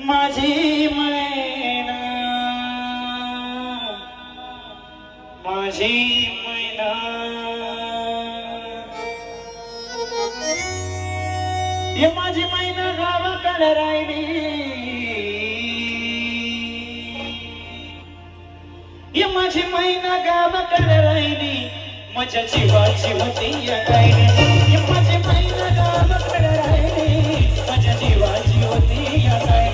माझी मैना माझी मैना ये माझी मैना गावाकडे राहिली ये माझी मैना गावाकडे राहिली माझ्या जीवाची होती या गायली ये माझी मैना गावाकडे राहिली माझ्या जीवाची होती या गायली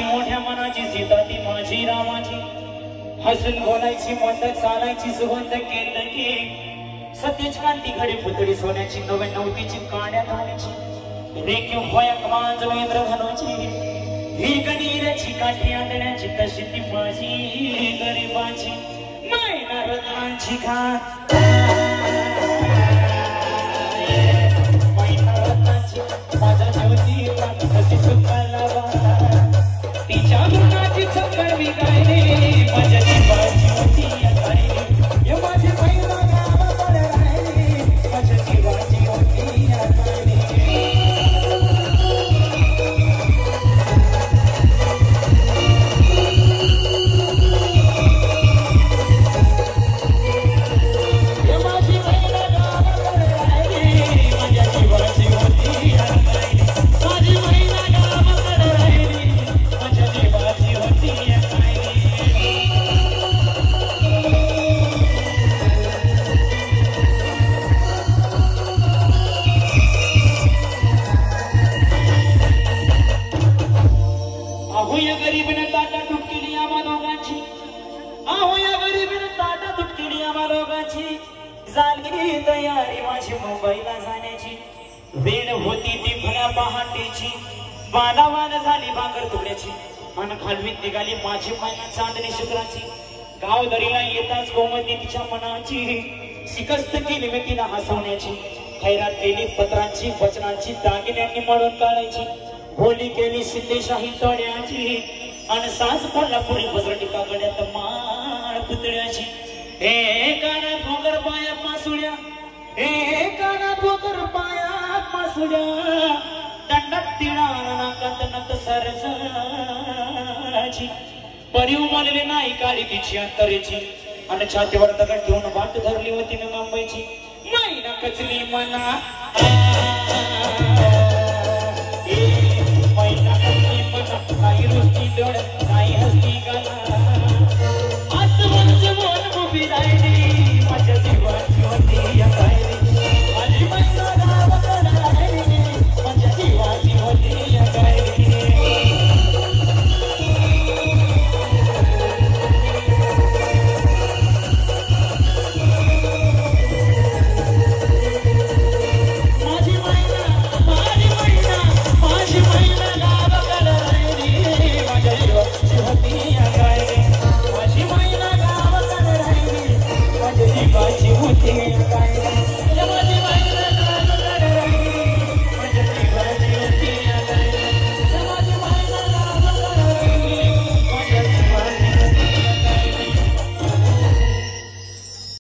मोठ्या मनाची सीता ती माझी रामाची हसून बोलायची मंडक चालायची सुगंध केतकी सत्यच कांती घडी पुतळी सोन्याची नवे नवतीची काड्या धाण्याची रेखीव भयक मांजव इंद्रधनुची ही गणीराची काठी आणण्याची तशी ती माझी गरिबाची मैना रत्नांची घाट मैना रत्नांची माझ्या ज्योतीला कशी सुखाला तिच्या गुणाची चक्कर विकायली माझ्या जीवाची होती या गायली ये माझी मैना गावाकडे राहिली माझ्या जीवाची होती या गायली ये माझी मैना गावाकडे राहिली माझ्या जीवाची होती या गायली माझी मैना गावाकडे राहिली माझ्या जीवाची होती या गायली अहो या गरीबीने ताटा तुटकेली आम्हा दोघांची अहो या गरीबीने ताटा तुटकेली आम्हा दोघांची झाली तयारी माझी मुंबईला जाण्याची वेळ होती ती भल्या पहाटेची बालावान झाली भाकर तुकड्याची आणि खालवीत निघाली माझी मैना चांदणी शुक्राची गावदरीला येताच गोमती तिच्या मनाची शिकस्त केली मी तिला हसवण्याची खैरात केली पत्रांची वचनांची दागिन्यांनी मळून काढायची होली केली सिद्धेशाही तोड्याची आणि सास कोल्हापुरी बजरटिका गड्यात माळ पुतळ्याची हे कानात वगर पायात मासुड्या हे कानात वगर पायात मासुड्या दंडात तिळा नाकात नत सरसाची परिव मानली नाही काळी तिची अंतरेची आणि छातीवर दगड ठेवून वाट धरली होती मी मुंबईची मैना कचली मना मैना कचली मना नाही रुसली डोळ नाही हसली